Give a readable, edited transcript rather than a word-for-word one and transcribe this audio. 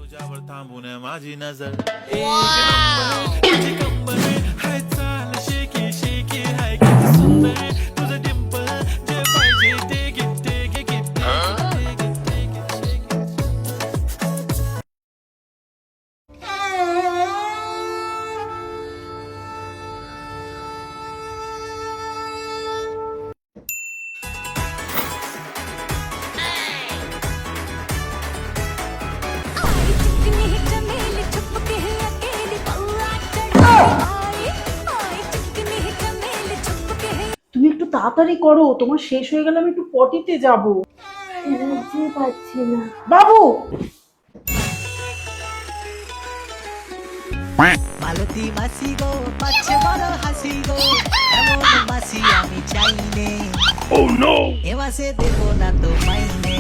तुझ्यावर थांबून माझी नजर तुझी कंबर हाय चाल शेकी शेकी हाय किती सुंदर तुझं डिंपल जे पाहिजे ते घे ते घे घे তুমি একটু তাড়াতাড়ি করো, তোমার শেষ হয়ে গেলে আমি একটু পটিতে যাব। এনার্জি পাচ্ছি না। বাবু মালতী মাসি গো পাচ্ছে বড় হাসি গো, এমন মাসি আমি চাইনে। এ মাসে দেবো না তো মাইনে।